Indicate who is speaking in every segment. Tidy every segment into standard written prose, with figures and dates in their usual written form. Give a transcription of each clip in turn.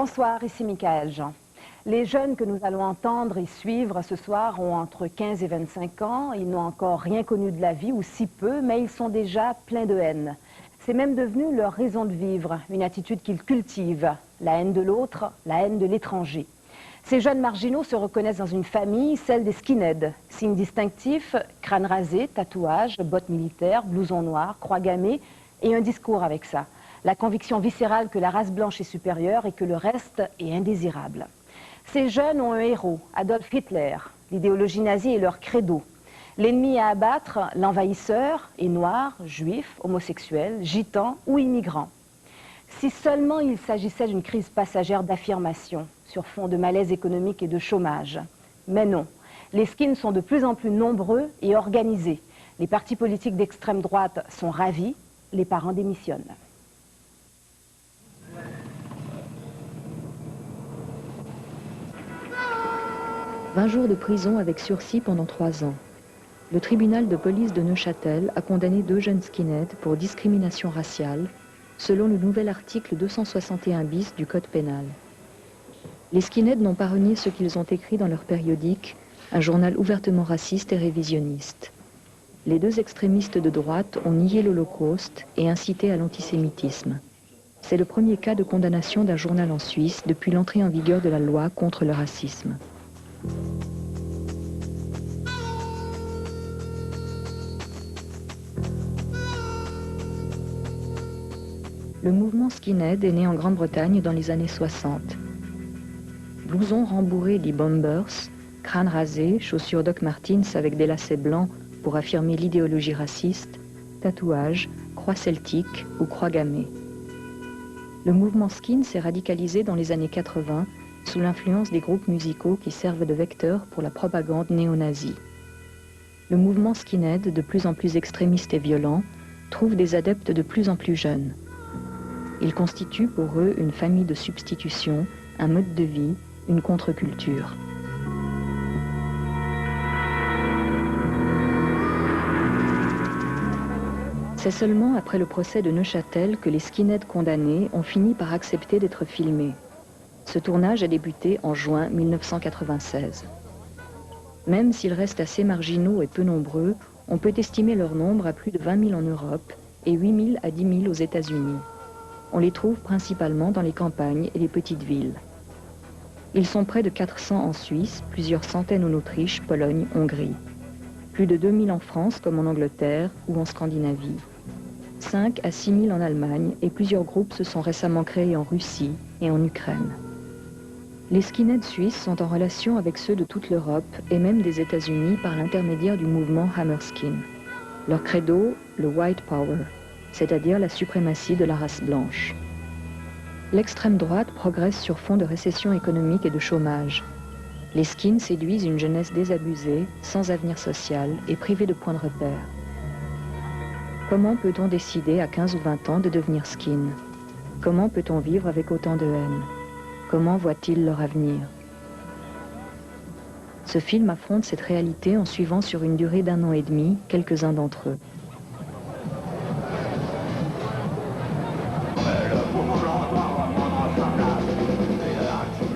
Speaker 1: Bonsoir, ici Michaël Jean. Les jeunes que nous allons entendre et suivre ce soir ont entre 15 et 25 ans. Ils n'ont encore rien connu de la vie, ou si peu, mais ils sont déjà pleins de haine. C'est même devenu leur raison de vivre, une attitude qu'ils cultivent, la haine de l'autre, la haine de l'étranger. Ces jeunes marginaux se reconnaissent dans une famille, celle des skinheads. Signe distinctif, crâne rasé, tatouage, bottes militaires, blouson noir, croix gammée et un discours avec ça. La conviction viscérale que la race blanche est supérieure et que le reste est indésirable. Ces jeunes ont un héros, Adolf Hitler. L'idéologie nazie est leur credo. L'ennemi à abattre, l'envahisseur, est noir, juif, homosexuel, gitan ou immigrant. Si seulement il s'agissait d'une crise passagère d'affirmation, sur fond de malaise économique et de chômage. Mais non, les skins sont de plus en plus nombreux et organisés. Les partis politiques d'extrême droite sont ravis, les parents démissionnent.
Speaker 2: 20 jours de prison avec sursis pendant 3 ans. Le tribunal de police de Neuchâtel a condamné 2 jeunes skinheads pour discrimination raciale, selon le nouvel article 261 bis du Code pénal. Les skinheads n'ont pas renié ce qu'ils ont écrit dans leur périodique, un journal ouvertement raciste et révisionniste. Les 2 extrémistes de droite ont nié l'Holocauste et incité à l'antisémitisme. C'est le premier cas de condamnation d'un journal en Suisse depuis l'entrée en vigueur de la loi contre le racisme. Le mouvement skinhead est né en Grande-Bretagne dans les années 60. Blouson rembourré dit bombers, crâne rasé, chaussures Doc Martens avec des lacets blancs pour affirmer l'idéologie raciste, tatouage, croix celtique ou croix gammée. Le mouvement skin s'est radicalisé dans les années 80 sous l'influence des groupes musicaux qui servent de vecteurs pour la propagande néo-nazie. Le mouvement skinhead, de plus en plus extrémiste et violent, trouve des adeptes de plus en plus jeunes. Il constitue pour eux une famille de substitution, un mode de vie, une contre-culture. C'est seulement après le procès de Neuchâtel que les skinheads condamnés ont fini par accepter d'être filmés. Ce tournage a débuté en juin 1996. Même s'ils restent assez marginaux et peu nombreux, on peut estimer leur nombre à plus de 20 000 en Europe et 8 000 à 10 000 aux États-Unis. On les trouve principalement dans les campagnes et les petites villes. Ils sont près de 400 en Suisse, plusieurs centaines en Autriche, Pologne, Hongrie. Plus de 2 000 en France comme en Angleterre ou en Scandinavie. 5 à 6 000 en Allemagne et plusieurs groupes se sont récemment créés en Russie et en Ukraine. Les skinheads suisses sont en relation avec ceux de toute l'Europe et même des États-Unis par l'intermédiaire du mouvement Hammerskin. Leur credo, le White Power, c'est-à-dire la suprématie de la race blanche. L'extrême droite progresse sur fond de récession économique et de chômage. Les skins séduisent une jeunesse désabusée, sans avenir social et privée de points de repère. Comment peut-on décider à 15 ou 20 ans de devenir skin? Comment peut-on vivre avec autant de haine? Comment voient-ils leur avenir? Ce film affronte cette réalité en suivant sur une durée d'1 an et demi quelques-uns d'entre eux.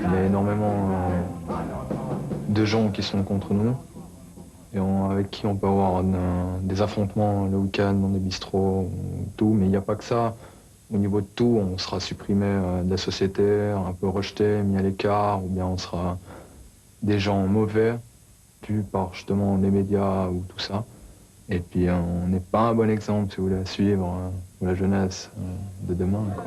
Speaker 3: Il y a énormément de gens qui sont contre nous et avec qui on peut avoir des affrontements le week-end dans des bistrots, tout, mais il n'y a pas que ça. Au niveau de tout, on sera supprimé de la société, un peu rejeté, mis à l'écart, ou bien on sera des gens mauvais, vus par justement les médias ou tout ça. Et puis on n'est pas un bon exemple si vous voulez suivre pour la jeunesse de demain, quoi.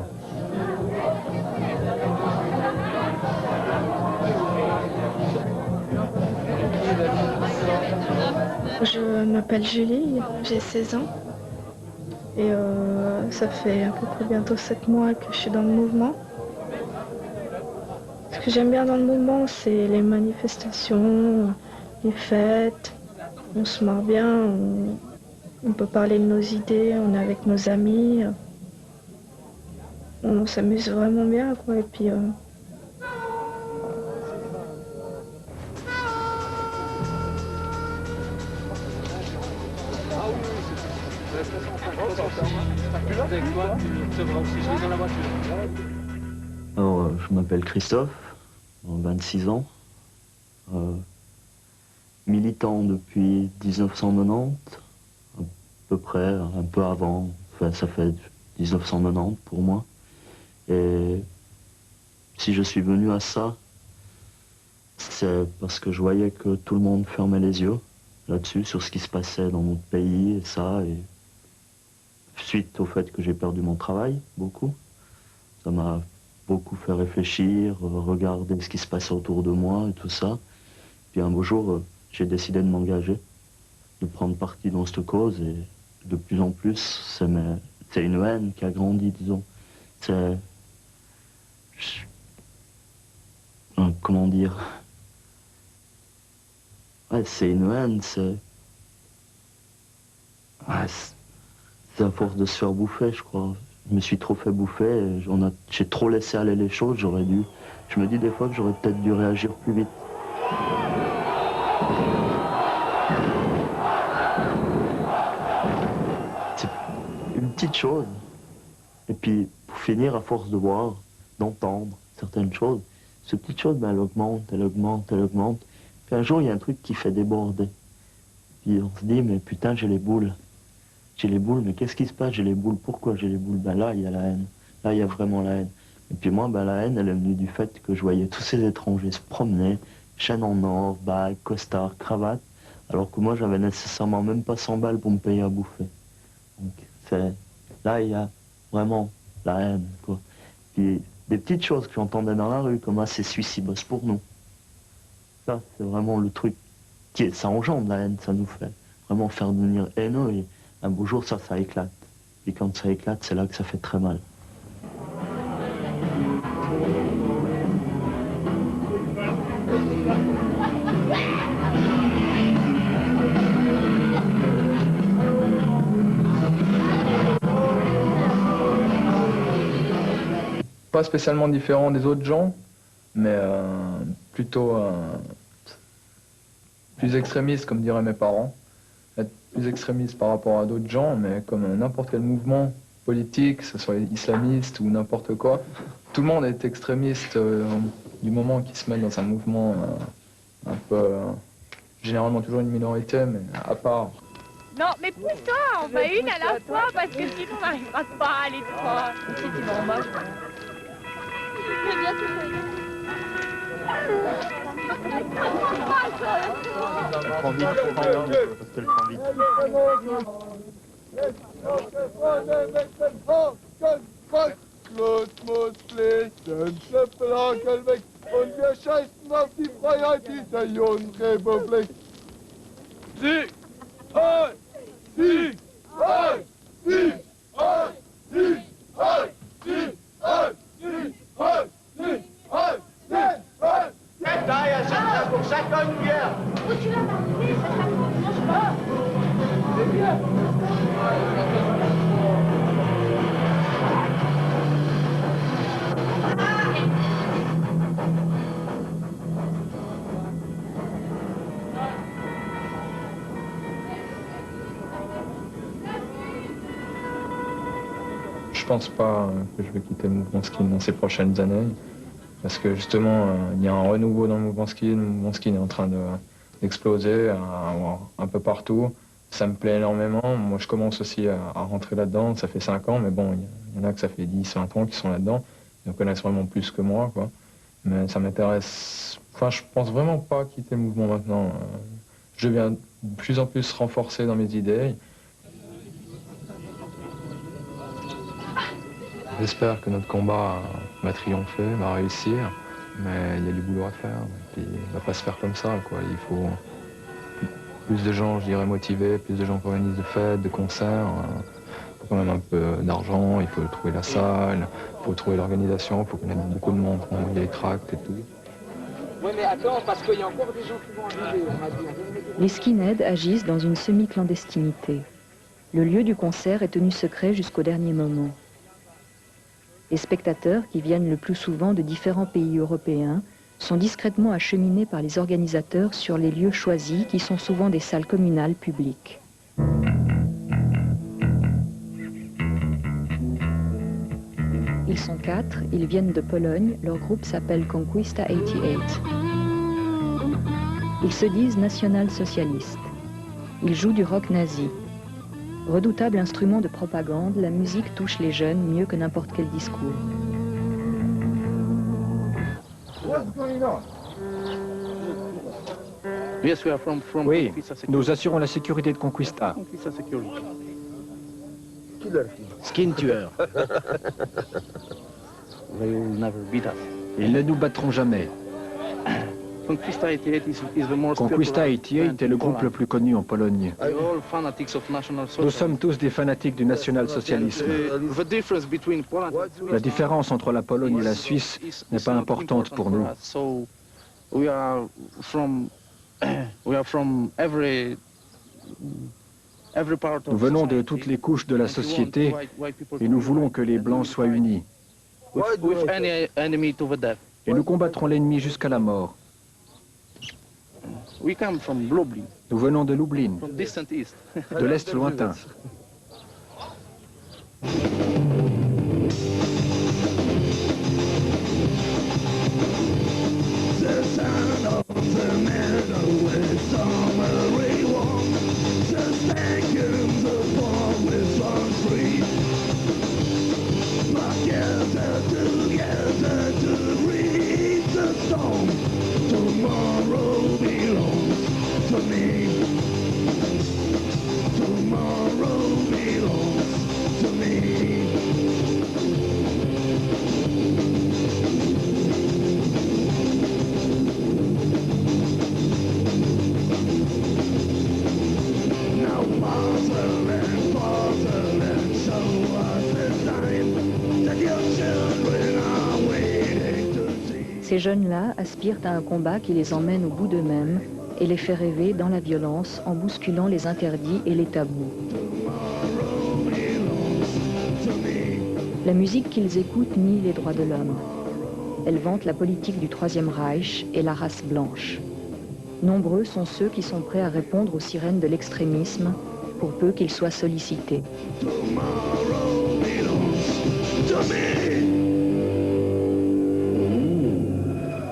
Speaker 4: Je m'appelle Julie, j'ai 16 ans et ça fait à peu près bientôt 7 mois que je suis dans le mouvement. Ce que j'aime bien dans le mouvement, c'est les manifestations, les fêtes, on se marre bien, on peut parler de nos idées, on est avec nos amis, on s'amuse vraiment bien, quoi, et puis
Speaker 5: Alors, je m'appelle Christophe, 26 ans, militant depuis 1990, à peu près, un peu avant, enfin, ça fait 1990 pour moi. Et si je suis venu à ça, c'est parce que je voyais que tout le monde fermait les yeux là-dessus, sur ce qui se passait dans notre pays et ça, et suite au fait que j'ai perdu mon travail, beaucoup, ça m'a beaucoup fait réfléchir, regarder ce qui se passait autour de moi et tout ça. Puis un beau jour, j'ai décidé de m'engager, de prendre parti dans cette cause, et de plus en plus, c'est une haine qui a grandi, disons. C'est... Comment dire? Ouais, c'est une haine, c'est... Ouais, c'est à force de se faire bouffer, je crois. Je me suis trop fait bouffer, j'ai trop laissé aller les choses, j'aurais dû... Je me dis des fois que j'aurais peut-être dû réagir plus vite. C'est une petite chose. Et puis, pour finir, à force de voir, d'entendre certaines choses, cette petite chose, ben, elle augmente, elle augmente, elle augmente. Puis un jour, il y a un truc qui fait déborder. Puis on se dit, mais putain, j'ai les boules. J'ai les boules, mais qu'est-ce qui se passe? J'ai les boules, pourquoi j'ai les boules? Ben là, il y a la haine. Là, il y a vraiment la haine. Et puis moi, ben, la haine, elle est venue du fait que je voyais tous ces étrangers se promener, chaîne en or, bague, costard, cravate, alors que moi, j'avais nécessairement même pas 100 balles pour me payer à bouffer. Donc, là, il y a vraiment la haine, quoi. Puis des petites choses que j'entendais dans la rue, comme « Ah, c'est celui-ci qui bosse pour nous ». Ça, c'est vraiment le truc ça engendre la haine, ça nous fait vraiment faire devenir haineux, et un beau jour, ça éclate. Et quand ça éclate, c'est là que ça fait très mal.
Speaker 3: Pas spécialement différent des autres gens, mais plutôt plus extrémiste, comme diraient mes parents. Être plus extrémiste par rapport à d'autres gens, mais comme n'importe quel mouvement politique, que ce soit islamiste ou n'importe quoi, tout le monde est extrémiste du moment qu'il se met dans un mouvement un peu... généralement toujours une minorité, mais à part.
Speaker 6: Non, mais pousse-toi, on va une à la fois, parce que sinon on n'arrivera pas à les trois. Si tu vas en bas.
Speaker 5: Prends vite, parce qu'elle prend vite.
Speaker 3: Je pense pas que je vais quitter le mouvement skin dans ces prochaines années, parce que justement, il y a un renouveau dans le mouvement skin. Le mouvement skin est en train d'exploser un peu partout. Ça me plaît énormément. Moi, je commence aussi à rentrer là-dedans. Ça fait 5 ans, mais bon, il y en a que ça fait 10, 20 ans qui sont là-dedans. Ils en connaissent vraiment plus que moi, quoi. Mais ça m'intéresse... Enfin, je pense vraiment pas quitter le mouvement maintenant. Je deviens de plus en plus renforcé dans mes idées. J'espère que notre combat va triompher, va réussir, mais il y a du boulot à faire. Et puis, il ne va pas se faire comme ça, quoi. Il faut plus de gens, je dirais, motivés, plus de gens qui organisent de fêtes, de concerts. Il faut quand même un peu d'argent, il faut trouver la salle, il faut trouver l'organisation, il faut qu'on ait beaucoup de monde pour envoyer les tracts et tout.
Speaker 7: Oui, mais attends, parce qu'il y a encore des gens qui vont arriver, on m'a dit.
Speaker 2: Les skinheads agissent dans une semi-clandestinité. Le lieu du concert est tenu secret jusqu'au dernier moment. Les spectateurs, qui viennent le plus souvent de différents pays européens, sont discrètement acheminés par les organisateurs sur les lieux choisis, qui sont souvent des salles communales publiques. Ils sont 4, ils viennent de Pologne, leur groupe s'appelle Conquista 88. Ils se disent national-socialistes. Ils jouent du rock nazi. Redoutable instrument de propagande, la musique touche les jeunes mieux que n'importe quel discours.
Speaker 8: Oui, nous assurons la sécurité de Conquista.
Speaker 9: Skin tueur.
Speaker 8: Ils ne nous battront jamais.
Speaker 9: Conquista
Speaker 8: 88 est le groupe le plus connu en Pologne. Nous sommes tous des fanatiques du national-socialisme. La différence entre la Pologne et la Suisse n'est pas importante pour nous. Nous venons de toutes les couches de la société et nous voulons que les Blancs soient unis. Et nous combattrons l'ennemi jusqu'à la mort. Nous venons de Lublin, de l'Est lointain.
Speaker 2: Ces jeunes-là aspirent à un combat qui les emmène au bout d'eux-mêmes et les fait rêver dans la violence en bousculant les interdits et les tabous. La musique qu'ils écoutent nie les droits de l'homme. Elle vante la politique du Troisième Reich et la race blanche. Nombreux sont ceux qui sont prêts à répondre aux sirènes de l'extrémisme pour peu qu'ils soient sollicités.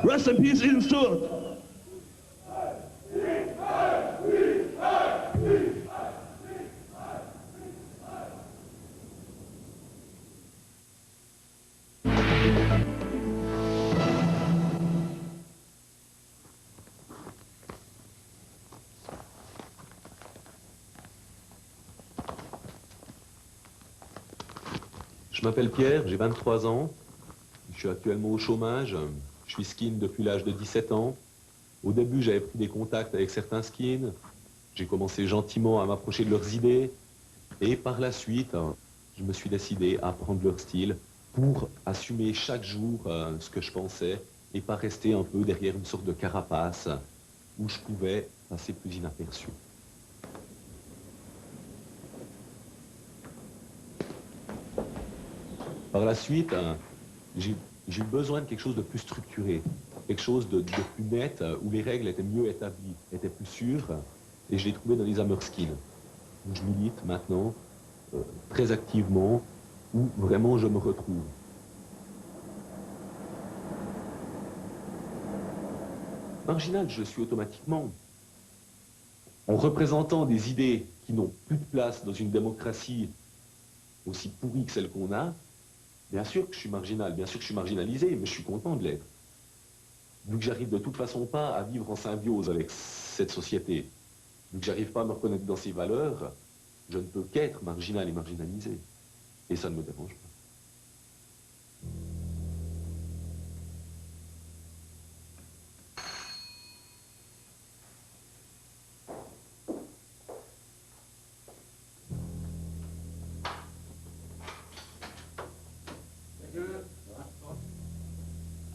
Speaker 10: Rest in peace, Eden Stewart.
Speaker 11: Je m'appelle Pierre, j'ai 23 ans. Je suis actuellement au chômage. Je suis skin depuis l'âge de 17 ans. Au début, j'avais pris des contacts avec certains skins. J'ai commencé gentiment à m'approcher de leurs idées. Et par la suite, je me suis décidé à prendre leur style pour assumer chaque jour ce que je pensais et pas rester un peu derrière une sorte de carapace où je pouvais passer plus inaperçu. Par la suite, j'ai eu besoin de quelque chose de plus structuré, quelque chose de plus net, où les règles étaient mieux établies, étaient plus sûres, et je l'ai trouvé dans les Hammerskins, où je milite maintenant très activement, où vraiment je me retrouve. Marginal, je suis automatiquement. En représentant des idées qui n'ont plus de place dans une démocratie aussi pourrie que celle qu'on a, bien sûr que je suis marginal, bien sûr que je suis marginalisé, mais je suis content de l'être. Vu que j'arrive de toute façon pas à vivre en symbiose avec cette société, vu que j'arrive pas à me reconnaître dans ses valeurs, je ne peux qu'être marginal et marginalisé. Et ça ne me dérange pas.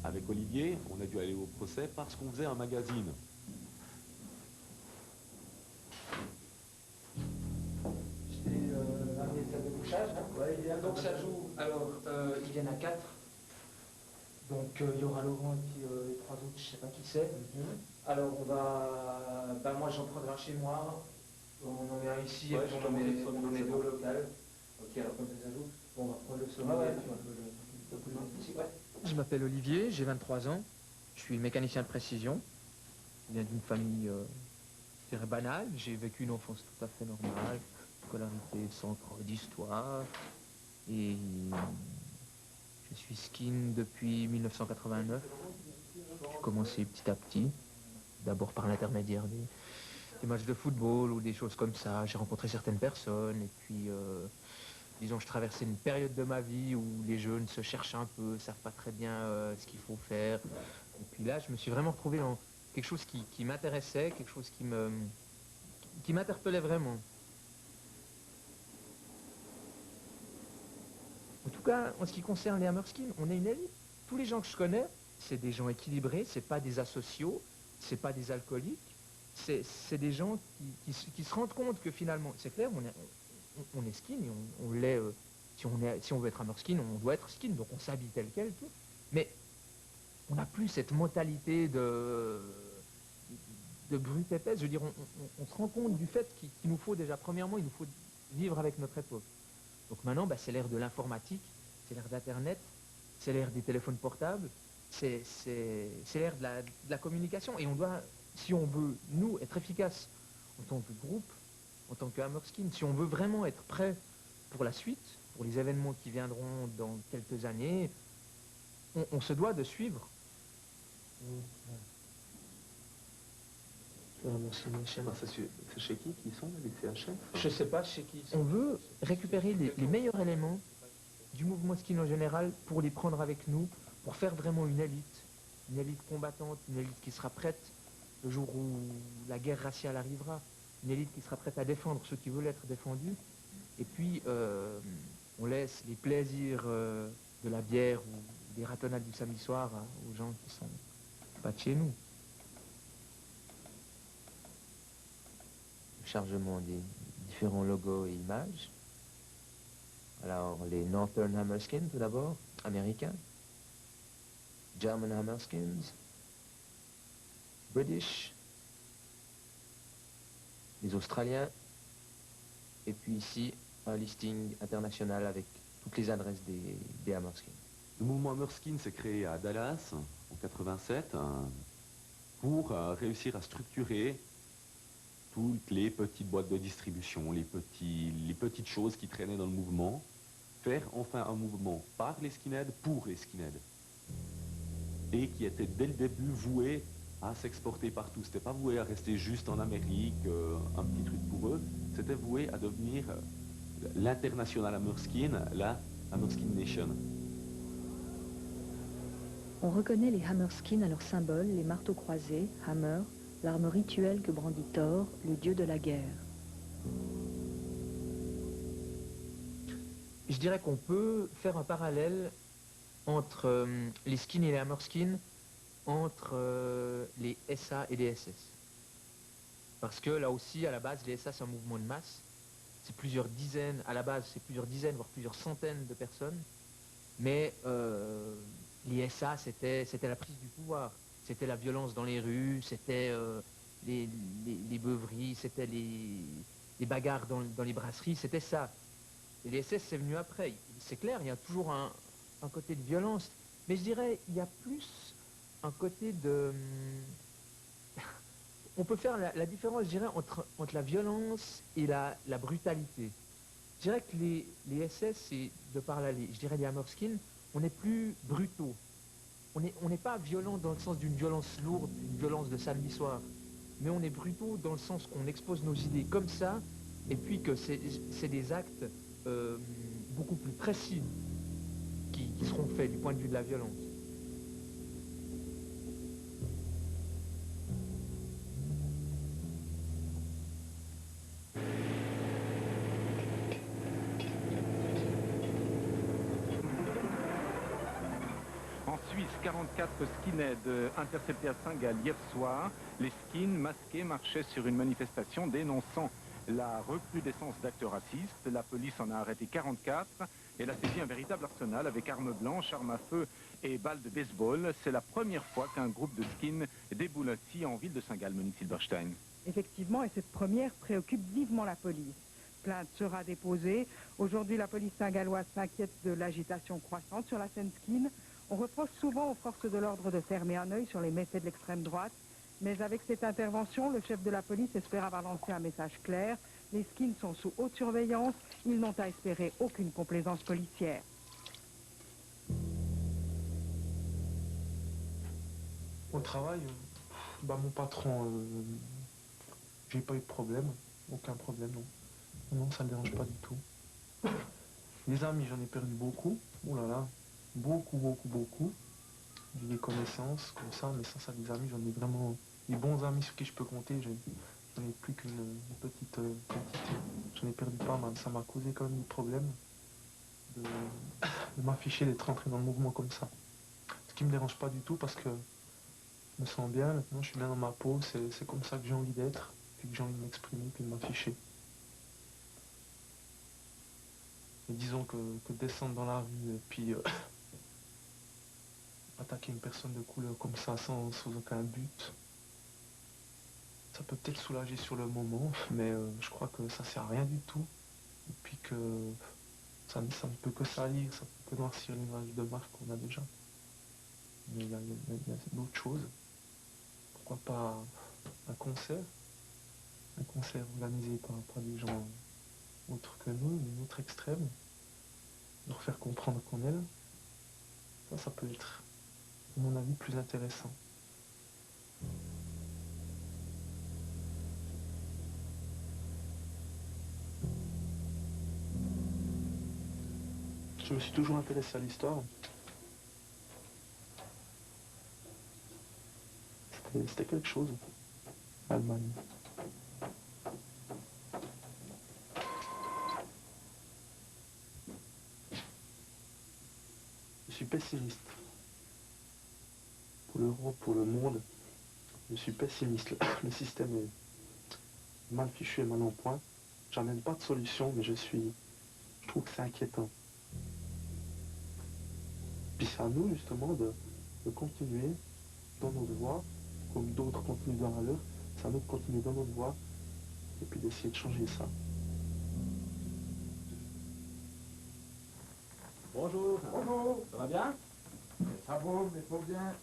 Speaker 11: Avec Olivier, on a dû aller au procès parce qu'on faisait un magazine.
Speaker 7: Donc ça joue, alors ils viennent à 4. Donc il y aura Laurent et puis les 3 autres, je sais pas qui c'est. Alors on va, moi j'en prendrai un chez moi, on en met un ici et puis on met 2 au local. Ok, alors comme ça joue, bon, on va prendre le sommet et puis on peut le... Je m'appelle Olivier, j'ai 23 ans. Je suis mécanicien de précision. Je viens d'une famille, je dirais, banale. J'ai vécu une enfance tout à fait normale, scolarité sans trop d'histoire. Et je suis skin depuis 1989. J'ai commencé petit à petit, d'abord par l'intermédiaire des matchs de football ou des choses comme ça. J'ai rencontré certaines personnes et puis, disons, je traversais une période de ma vie où les jeunes se cherchent un peu, savent pas très bien ce qu'il faut faire. Et puis là, je me suis vraiment retrouvé dans quelque chose qui m'intéressait, quelque chose qui m'interpellait vraiment. En tout cas, en ce qui concerne les Hammerskins, on est une élite. Tous les gens que je connais, c'est des gens équilibrés, c'est pas des asociaux, c'est pas des alcooliques, c'est des gens qui se rendent compte que finalement, c'est clair, on est skin, et on l'est, si on veut être Hammerskin, on doit être skin, donc on s'habille tel quel, tout. Mais on n'a plus cette mentalité de brute épaisse. Je veux dire, on se rend compte du fait qu'il nous faut déjà, premièrement, il nous faut vivre avec notre époque. Donc maintenant, c'est l'ère de l'informatique, c'est l'ère d'Internet, c'est l'ère des téléphones portables, c'est l'ère de la communication. Et on doit, si on veut, nous, être efficaces en tant que groupe, en tant que Hammerskin, si on veut vraiment être prêt pour la suite, pour les événements qui viendront dans quelques années, on se doit de suivre.
Speaker 11: C'est chez qui qu'ils sont, les CHF?
Speaker 7: Je sais pas chez qui. On veut récupérer les meilleurs éléments du mouvement skin en général pour les prendre avec nous, pour faire vraiment une élite combattante, une élite qui sera prête le jour où la guerre raciale arrivera, une élite qui sera prête à défendre ceux qui veulent être défendus. Et puis, on laisse les plaisirs de la bière ou des ratonnades du samedi soir aux gens qui sont pas de chez nous.
Speaker 12: Le chargement des différents logos et images. Alors, les Northern Hammerskins, tout d'abord, américains. German Hammerskins. British. Les Australiens. Et puis ici, un listing international avec toutes les adresses des Hammerskins.
Speaker 11: Le mouvement Hammerskin s'est créé à Dallas en 87 pour réussir à structurer toutes les petites boîtes de distribution, les petites choses qui traînaient dans le mouvement, faire enfin un mouvement par les skinheads pour les skinheads. Et qui était dès le début voué à s'exporter partout. C'était pas voué à rester juste en Amérique, un petit truc pour eux. C'était voué à devenir l'international Hammerskin, la Hammerskin Nation.
Speaker 2: On reconnaît les Hammerskins à leur symbole, les marteaux croisés, Hammer, l'arme rituelle que brandit Thor, le dieu de la guerre.
Speaker 7: Je dirais qu'on peut faire un parallèle entre les skins et les Hammerskins, entre les SA et les SS. Parce que là aussi, à la base, les SA, c'est un mouvement de masse. C'est plusieurs dizaines, à la base, c'est plusieurs dizaines, voire plusieurs centaines de personnes. Mais les SA, c'était la prise du pouvoir. C'était la violence dans les rues, c'était les beuveries, c'était les bagarres dans les brasseries, c'était ça. Et les SS, c'est venu après. C'est clair, il y a toujours un côté de violence. Mais je dirais, il y a plus un côté de... On peut faire la différence, je dirais, entre la violence et la brutalité. Je dirais que les SS, et de par là, je dirais les Hammerskins, on est plus brutaux. On n'est pas violent dans le sens d'une violence lourde, une violence de samedi soir. Mais on est brutaux dans le sens qu'on expose nos idées comme ça, et puis que c'est des actes beaucoup plus précis qui seront faits du point de vue de la violence.
Speaker 13: En Suisse, 44 skinheads interceptés à Saint-Gall hier soir. Les skins masqués marchaient sur une manifestation dénonçant la recrudescence d'actes racistes. La police en a arrêté 44. Elle a saisi un véritable arsenal avec armes blanches, armes à feu et balles de baseball. C'est la première fois qu'un groupe de skins déboule ainsi en ville de Saint-Gall, Monique Silberstein.
Speaker 14: Effectivement, et cette première préoccupe vivement la police. plainte sera déposée. Aujourd'hui, la police saint-galloise s'inquiète de l'agitation croissante sur la scène Skin. On reproche souvent aux forces de l'ordre de fermer un œil sur les méfaits de l'extrême droite. Mais avec cette intervention, le chef de la police espère avoir lancé un message clair. Les Skins sont sous haute surveillance. Ils n'ont à espérer aucune complaisance policière.
Speaker 15: Au travail, mon patron, j'ai pas eu de problème. Aucun problème, non. Non, ça ne me dérange pas du tout. Les amis, j'en ai perdu beaucoup. Oh là là, beaucoup. J'ai des connaissances comme ça, mais sans ça, des amis, j'en ai vraiment des bons amis sur qui je peux compter. J'en ai plus qu'une petite quantité. J'en ai perdu pas mal. Ça m'a causé quand même des problèmes de m'afficher, d'être rentré dans le mouvement comme ça. Ce qui me dérange pas du tout parce que je me sens bien, maintenant je suis bien dans ma peau, c'est comme ça que j'ai envie d'être, puis que j'ai envie de m'exprimer, puis de m'afficher. Et disons que descendre dans la rue, puis attaquer une personne de couleur comme ça sans aucun but, ça peut peut-être soulager sur le moment, mais je crois que ça sert à rien du tout. Et puis que ça ne peut que salir, ça peut que noircir l'image de marque qu'on a déjà. Mais il y a d'autres choses. Pourquoi pas un concert organisé par des gens autres que nous, d'une autre extrême, leur faire comprendre qu'on est là. Ça peut être, à mon avis, plus intéressant. Je me suis toujours intéressé à l'histoire. C'était quelque chose, l'Allemagne. Je suis pessimiste. Pour l'Europe, pour le monde, je suis pessimiste. Le système est mal fichu et mal en point. J'amène pas de solution, mais je trouve que c'est inquiétant. Puis c'est à nous, justement, de continuer dans notre voie, comme d'autres continuent dans la leur. C'est à nous de continuer dans notre voie, et puis d'essayer de changer ça.
Speaker 16: Bonjour. Bonjour. Ça va bien? Ça va, mais faut bien.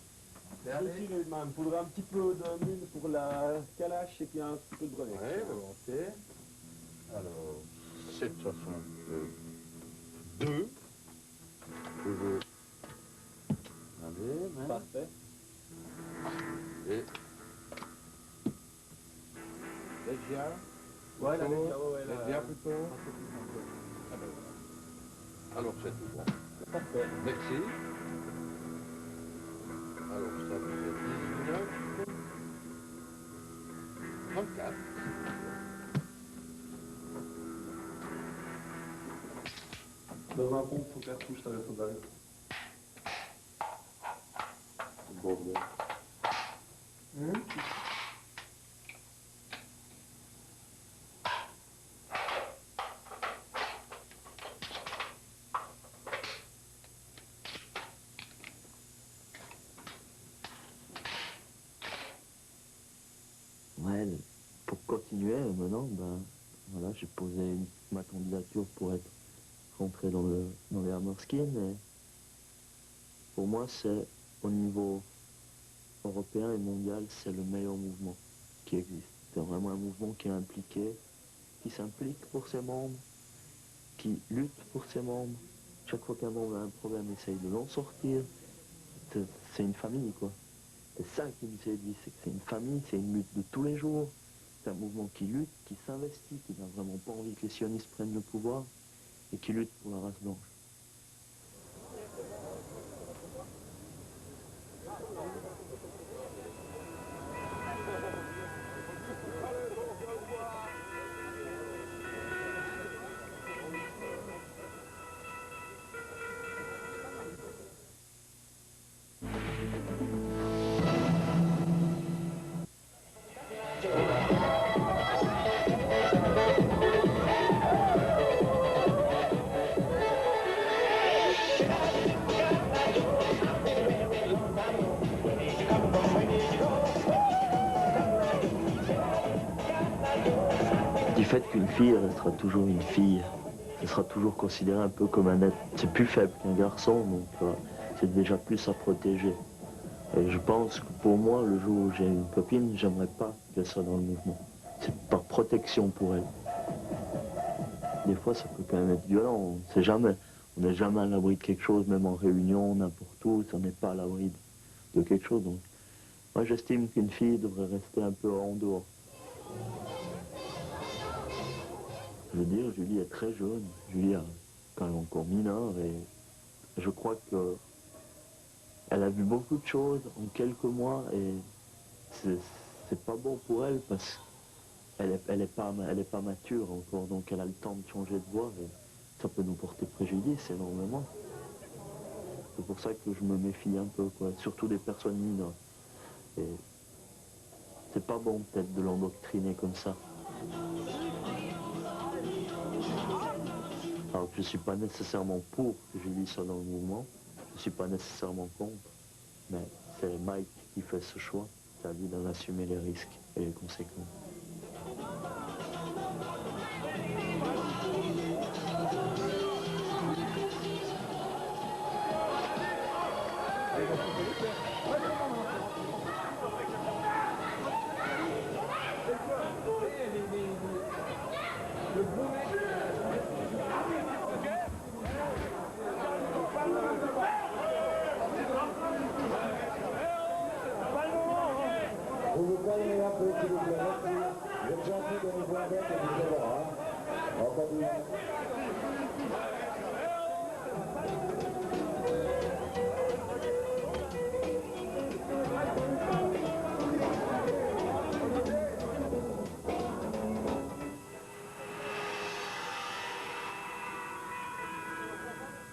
Speaker 17: Ici, il me faudra un petit peu de mine pour la calache et puis un petit peu de brevet.
Speaker 16: Oui, volontiers. Alors, 7,62. Toujours. Allez, même.
Speaker 17: Parfait.
Speaker 16: Et... Legia.
Speaker 17: Ouais, la Legia, ouais.
Speaker 16: Legia plutôt. Alors, c'est tout bon.
Speaker 17: Parfait.
Speaker 16: Merci. Alors, ça fait 19, 34.
Speaker 15: Dans un pompe, il faut 4 touches, t'avais trop d'aller.
Speaker 5: Bon, bien. Ouais, pour continuer, maintenant, voilà, j'ai posé ma candidature pour être rentré dans les Hammerskin. Et pour moi, c'est au niveau européen et mondial, c'est le meilleur mouvement qui existe. C'est vraiment un mouvement qui est impliqué, qui s'implique pour ses membres, qui lutte pour ses membres. Chaque fois qu'un membre a un problème, essaye de l'en sortir. C'est une famille, quoi. C'est ça qui me séduit, c'est que c'est une famille, c'est une lutte de tous les jours. C'est un mouvement qui lutte, qui s'investit, qui n'a vraiment pas envie que les sionistes prennent le pouvoir et qui lutte pour la race blanche. fait qu'une fille restera toujours une fille. Elle sera toujours considérée un peu comme un être. C'est plus faible qu'un garçon, donc c'est déjà plus à protéger. Et je pense que pour moi, le jour où j'ai une copine, j'aimerais pas qu'elle soit dans le mouvement. C'est par protection pour elle. Des fois, ça peut quand même être violent, on ne sait jamais. On n'est jamais à l'abri de quelque chose, même en réunion, n'importe où, on n'est pas à l'abri de quelque chose. Donc, moi, j'estime qu'une fille devrait rester un peu en dehors. Je veux dire, Julie est très jeune. Julie est quand même encore mineure et je crois qu'elle a vu beaucoup de choses en quelques mois et c'est pas bon pour elle parce qu'elle est pas mature encore, donc elle a le temps de changer de voie et ça peut nous porter préjudice énormément. C'est pour ça que je me méfie un peu, quoi, surtout des personnes mineures. Et c'est pas bon peut-être de l'endoctriner comme ça. Alors que je ne suis pas nécessairement pour que Julie soit dans le mouvement, je ne suis pas nécessairement contre, mais c'est Mike qui fait ce choix, c'est à lui d'en assumer les risques et les conséquences.
Speaker 16: Vous vous calmez un peu, s'il vous plaît, merci. Vous êtes gentil de nous voir bien, c'est du bon, hein. Entendu.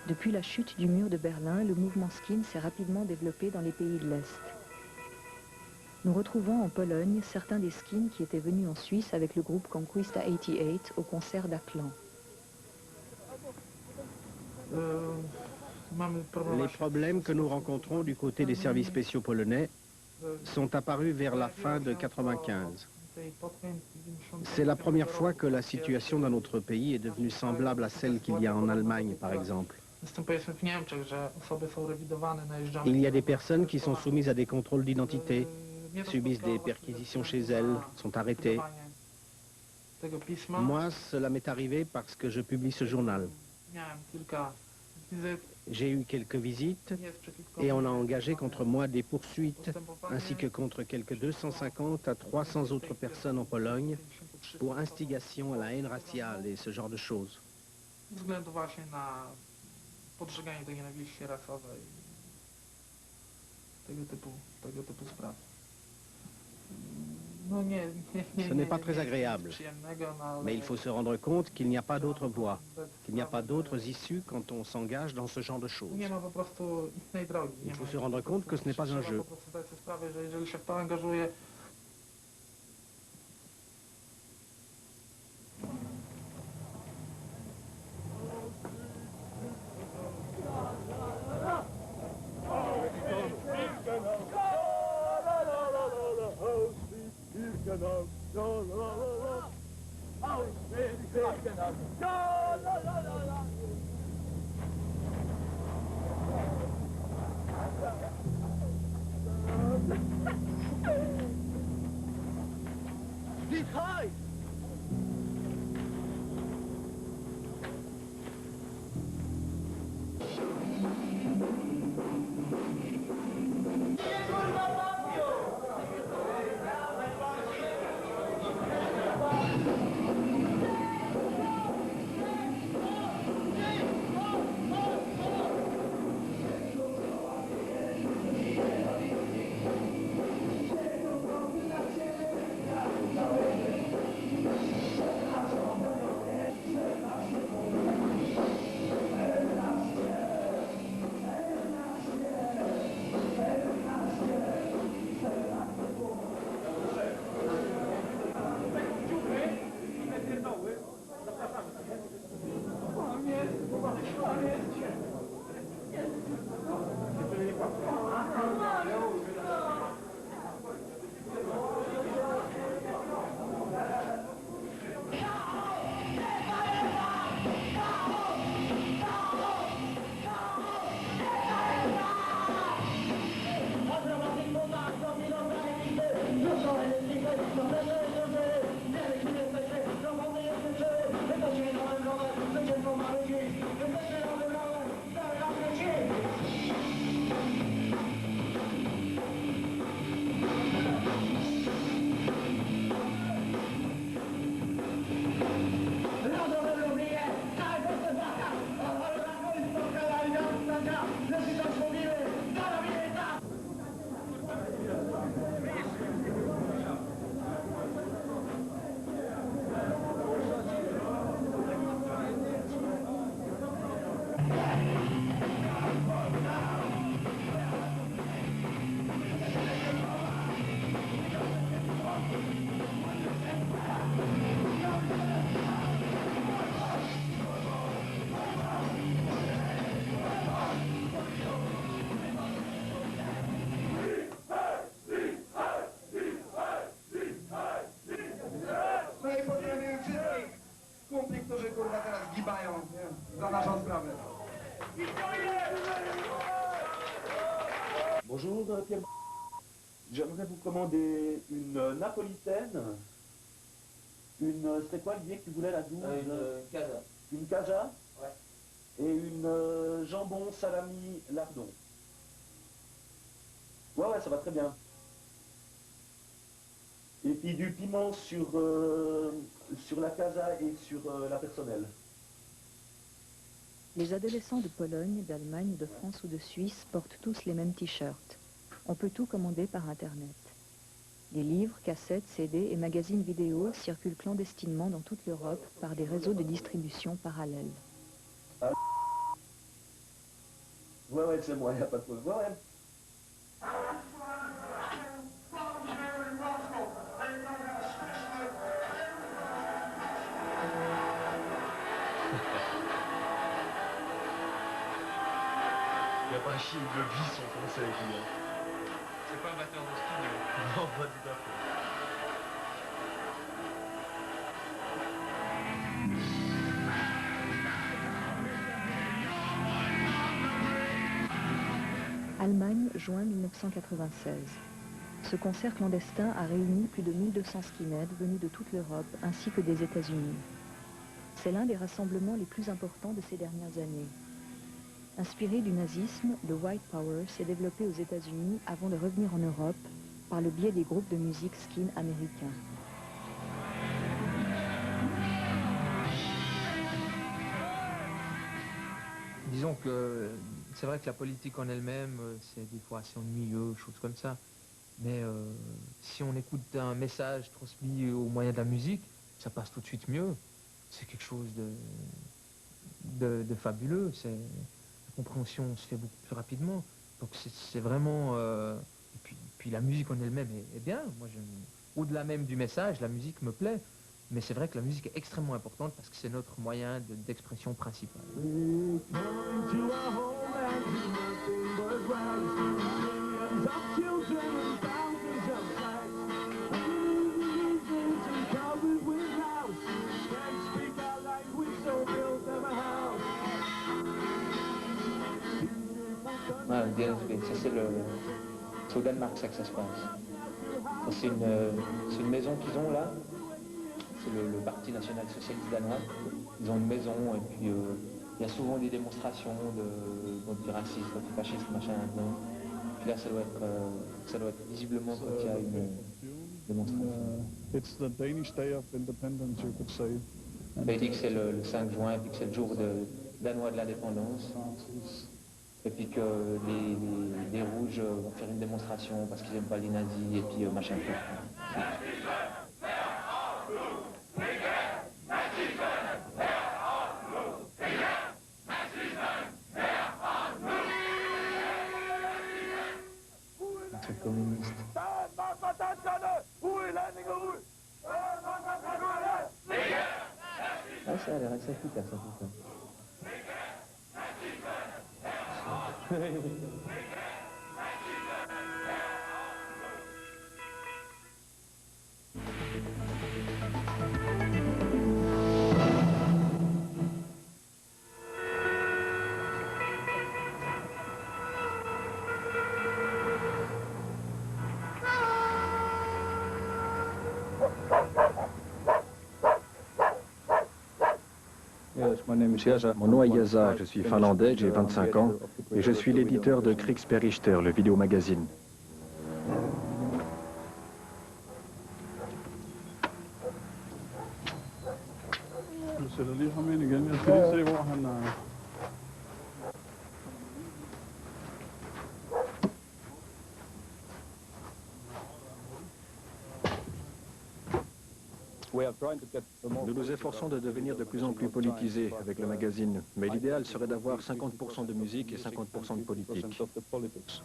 Speaker 2: Depuis la chute du mur de Berlin, le mouvement skin s'est rapidement développé dans les pays de l'Est. Nous retrouvons en Pologne certains des skins qui étaient venus en Suisse avec le groupe Conquista 88 au concert d'Aklan.
Speaker 9: Les problèmes que nous rencontrons du côté des services spéciaux polonais sont apparus vers la fin de 1995. C'est la première fois que la situation dans notre pays est devenue semblable à celle qu'il y a en Allemagne, par exemple. Il y a des personnes qui sont soumises à des contrôles d'identité, subissent des perquisitions chez elles, sont arrêtées. Moi, cela m'est arrivé parce que je publie ce journal. J'ai eu quelques visites et on a engagé contre moi des poursuites, ainsi que contre quelques 250 à 300 autres personnes en Pologne pour instigation à la haine raciale et ce genre de choses. Ce n'est pas très agréable, mais il faut se rendre compte qu'il n'y a pas d'autre voie, qu'il n'y a pas d'autres issues quand on s'engage dans ce genre de choses. Il faut se rendre compte que ce n'est pas un jeu.
Speaker 17: Bonjour Pierre. J'aimerais vous commander une napolitaine. C'était quoi le billet que tu voulais, la 12
Speaker 7: Une casa.
Speaker 17: Une casa.
Speaker 7: Ouais.
Speaker 17: Et une jambon, salami, lardon. Ouais, ça va très bien. Et puis du piment sur la casa et sur la personnelle.
Speaker 2: Les adolescents de Pologne, d'Allemagne, de France ou de Suisse portent tous les mêmes t-shirts. On peut tout commander par Internet. Les livres, cassettes, CD et magazines vidéo circulent clandestinement dans toute l'Europe par des réseaux de distribution parallèles.
Speaker 17: Ah. Ouais, c'est moi, il n'y a pas de problème. Ouais. Il n'y a pas un chien de vie son français avec lui.
Speaker 7: C'est pas un batteur de studio.
Speaker 17: Non, pas tout à fait.
Speaker 2: Allemagne, juin 1996. Ce concert clandestin a réuni plus de 1200 skinheads venus de toute l'Europe ainsi que des États-Unis. C'est l'un des rassemblements les plus importants de ces dernières années. Inspiré du nazisme, le White Power s'est développé aux États-Unis avant de revenir en Europe par le biais des groupes de musique skin américains.
Speaker 12: Disons que c'est vrai que la politique en elle-même, c'est des fois assez ennuyeux, choses comme ça. Mais si on écoute un message transmis au moyen de la musique, ça passe tout de suite mieux. C'est quelque chose de fabuleux. La compréhension se fait beaucoup plus rapidement. Donc c'est vraiment... et puis la musique en elle-même est bien. Moi, au-delà même du message, la musique me plaît. Mais c'est vrai que la musique est extrêmement importante parce que c'est notre moyen d'expression principal.
Speaker 7: C'est au Danemark ça que ça se passe. C'est une maison qu'ils ont là. C'est le Parti national socialiste danois. Ils ont une maison et puis il y a souvent des démonstrations d'antiraciste, antifasciste, machin là-dedans. Puis là ça doit être visiblement quand il y a une démonstration.
Speaker 10: It's the Danish Day of Independence, you could say.
Speaker 7: Il dit que c'est le 5 juin et puis que c'est le jour danois de l'indépendance. Et puis que les rouges vont faire une démonstration parce qu'ils n'aiment pas les nazis et puis machin tout. C'est communiste. Ah, ça a l'air assez efficace en tout cas.
Speaker 8: Mon nom est Yaza, je suis finlandais, j'ai 25 ans et je suis l'éditeur de Krigsberichter, le vidéomagazine. Nous nous efforçons de devenir de plus en plus politisés avec le magazine, mais l'idéal serait d'avoir 50% de musique et 50% de politique.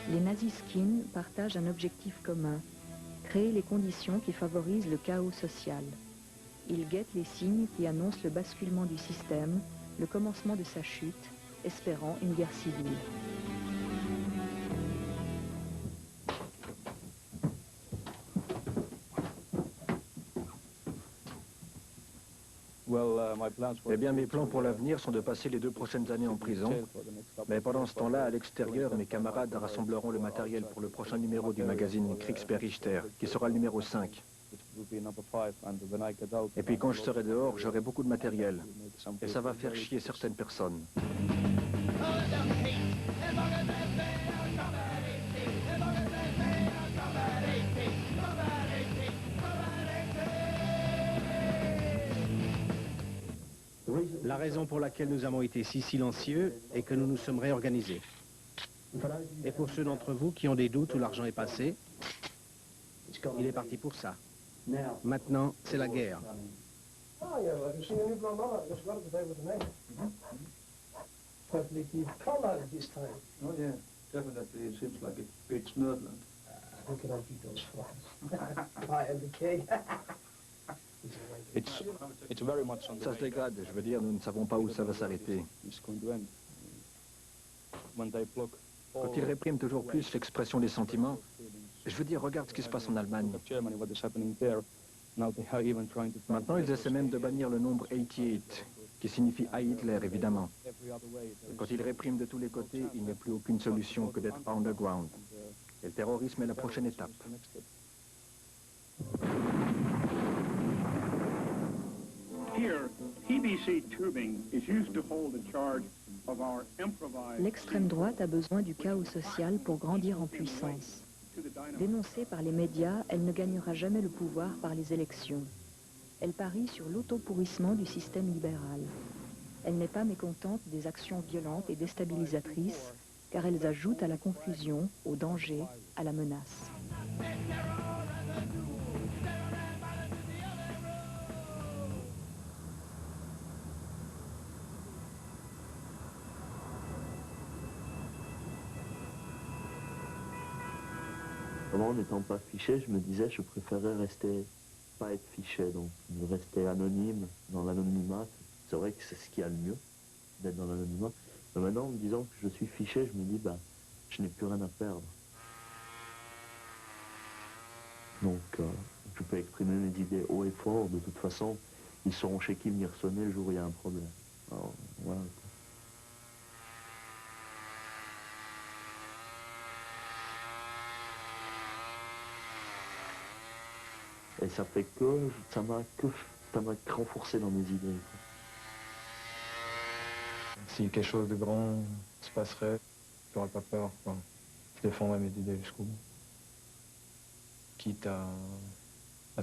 Speaker 2: Les nazis skins partagent un objectif commun, créer les conditions qui favorisent le chaos social. Ils guettent les signes qui annoncent le basculement du système, le commencement de sa chute, espérant une guerre civile.
Speaker 8: Eh bien, mes plans pour l'avenir sont de passer les 2 prochaines années en prison. Mais pendant ce temps-là, à l'extérieur, mes camarades rassembleront le matériel pour le prochain numéro du magazine Kriegsberichter, qui sera le numéro 5. Et puis quand je serai dehors, j'aurai beaucoup de matériel. Et ça va faire chier certaines personnes.
Speaker 9: La raison pour laquelle nous avons été si silencieux est que nous nous sommes réorganisés. Et pour ceux d'entre vous qui ont des doutes où l'argent est passé, il est parti pour ça. Maintenant, c'est la guerre.
Speaker 18: Oh yeah, well, I've seen a new blonde mama. I just got it today with the name. Perfectly colored this time.
Speaker 19: Oh yeah, definitely. It seems like it beats Nerdland.
Speaker 18: Look at eat those fries. Pie and the cake.
Speaker 8: Ça se dégrade, je veux dire, nous ne savons pas où ça va s'arrêter. Quand ils répriment toujours plus l'expression des sentiments, je veux dire, regarde ce qui se passe en Allemagne. Maintenant, ils essaient même de bannir le nombre 88, qui signifie à Hitler, évidemment. Quand ils répriment de tous les côtés, il n'y a plus aucune solution que d'être underground. Et le terrorisme est la prochaine étape.
Speaker 2: L'extrême droite a besoin du chaos social pour grandir en puissance. Dénoncée par les médias, elle ne gagnera jamais le pouvoir par les élections. Elle parie sur l'autopourrissement du système libéral. Elle n'est pas mécontente des actions violentes et déstabilisatrices, car elles ajoutent à la confusion, au danger, à la menace.
Speaker 5: En n'étant pas fiché, je me disais je préférais rester, pas être fiché, donc rester anonyme, dans l'anonymat. C'est vrai que c'est ce qu'il y a le mieux, d'être dans l'anonymat. Mais maintenant, en me disant que je suis fiché, je me dis, bah, je n'ai plus rien à perdre. Donc, je peux exprimer mes idées haut et fort. De toute façon, ils sauront chez qui venir sonner le jour où il y a un problème. Alors, voilà. Et ça fait que ça m'a renforcé dans mes idées.
Speaker 3: Si quelque chose de grand se passerait, je n'aurais pas peur, quoi. Je défendrais mes idées jusqu'au bout. Quitte à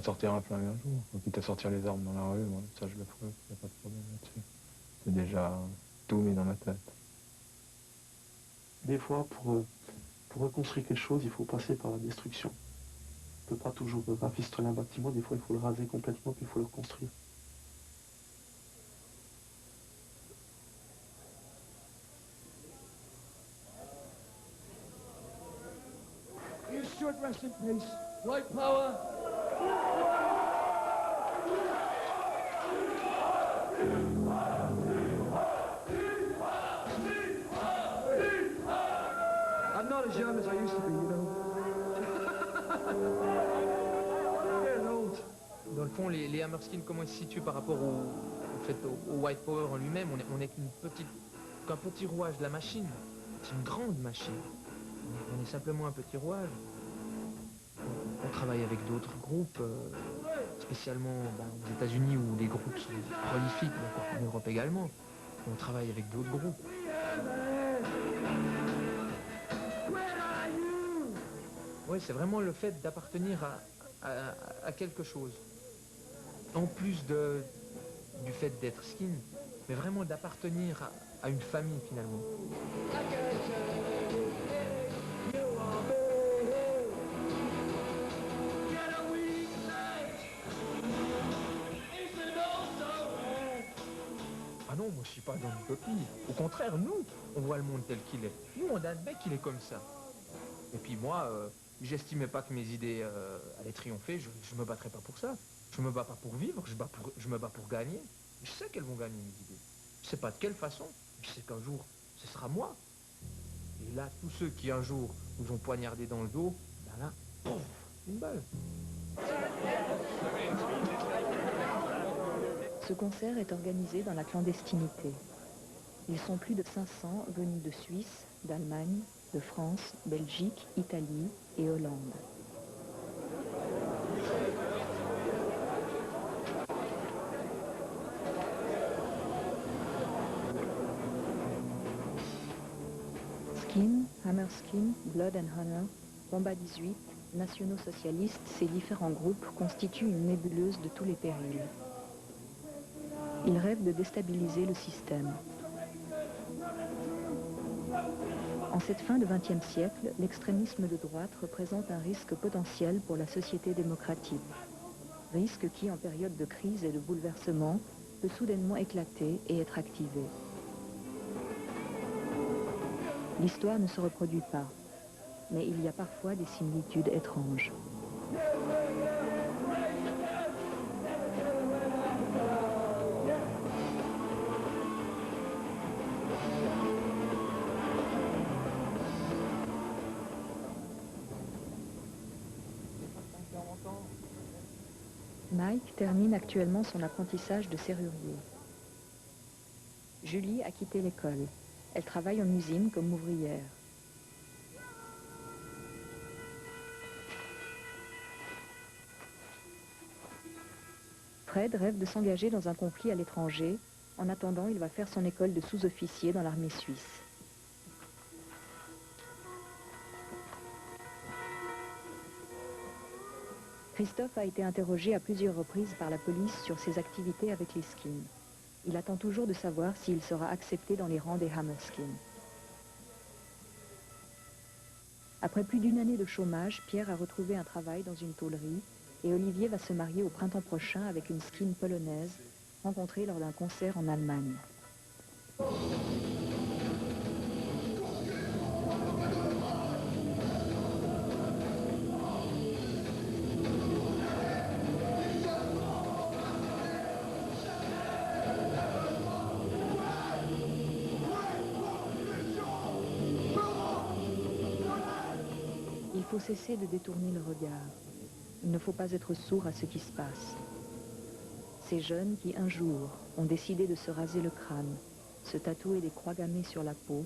Speaker 3: sortir un flingue un jour, ou quitte à sortir les armes dans la rue, ouais, ça je le ferai, il n'y a pas de problème là-dessus. C'est déjà tout mis dans ma tête.
Speaker 15: Des fois, pour reconstruire quelque chose, il faut passer par la destruction. On ne peut pas toujours rafistoler un bâtiment, des fois il faut le raser complètement, puis il faut le reconstruire.
Speaker 18: You should rest in peace. White power.
Speaker 19: I'm not as young as I used to be, you know.
Speaker 12: Dans le fond, les Hammerskins, comment ils se situent par rapport au White Power en lui-même? On n'est qu'un petit rouage de la machine. C'est une grande machine. On est simplement un petit rouage. On travaille avec d'autres groupes, spécialement aux États-Unis où les groupes sont prolifiques, mais encore en Europe également. On travaille avec d'autres groupes. Oui, c'est vraiment le fait d'appartenir à quelque chose. En plus du fait d'être skin, mais vraiment d'appartenir à une famille finalement. Ah non, moi je suis pas dans une copie. Au contraire, nous, on voit le monde tel qu'il est. Nous, on admet qu'il est comme ça. Et puis moi, j'estimais pas que mes idées allaient triompher, je me battrais pas pour ça. Je me bats pas pour vivre, je me bats pour gagner. Je sais qu'elles vont gagner mes idées. Je sais pas de quelle façon, je sais qu'un jour, ce sera moi. Et là, tous ceux qui un jour nous ont poignardé dans le dos, ben là, pouf, une balle.
Speaker 2: Ce concert est organisé dans la clandestinité. Ils sont plus de 500 venus de Suisse, d'Allemagne, de France, Belgique, Italie et Hollande. Skin, Hammerskin, Blood and Honor, Combat 18, Nationaux Socialistes, ces différents groupes constituent une nébuleuse de tous les périls. Ils rêvent de déstabiliser le système. En cette fin de XXe siècle, l'extrémisme de droite représente un risque potentiel pour la société démocratique. Risque qui, en période de crise et de bouleversement, peut soudainement éclater et être activé. L'histoire ne se reproduit pas, mais il y a parfois des similitudes étranges. Mike termine actuellement son apprentissage de serrurier. Julie a quitté l'école. Elle travaille en usine comme ouvrière. Fred rêve de s'engager dans un conflit à l'étranger. En attendant, il va faire son école de sous-officier dans l'armée suisse. Christophe a été interrogé à plusieurs reprises par la police sur ses activités avec les skins. Il attend toujours de savoir s'il sera accepté dans les rangs des Hammerskins. Après plus d'une année de chômage, Pierre a retrouvé un travail dans une tôlerie et Olivier va se marier au printemps prochain avec une skin polonaise rencontrée lors d'un concert en Allemagne. Il faut cesser de détourner le regard. Il ne faut pas être sourd à ce qui se passe. Ces jeunes qui, un jour, ont décidé de se raser le crâne, se tatouer des croix gammées sur la peau,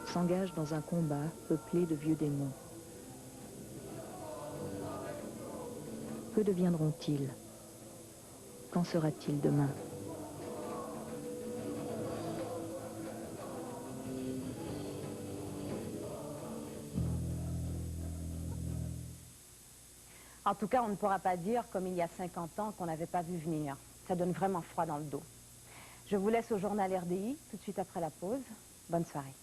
Speaker 2: s'engagent dans un combat peuplé de vieux démons. Que deviendront-ils? Qu'en sera-t-il demain?
Speaker 1: En tout cas, on ne pourra pas dire, comme il y a 50 ans, qu'on n'avait pas vu venir. Ça donne vraiment froid dans le dos. Je vous laisse au journal RDI, tout de suite après la pause. Bonne soirée.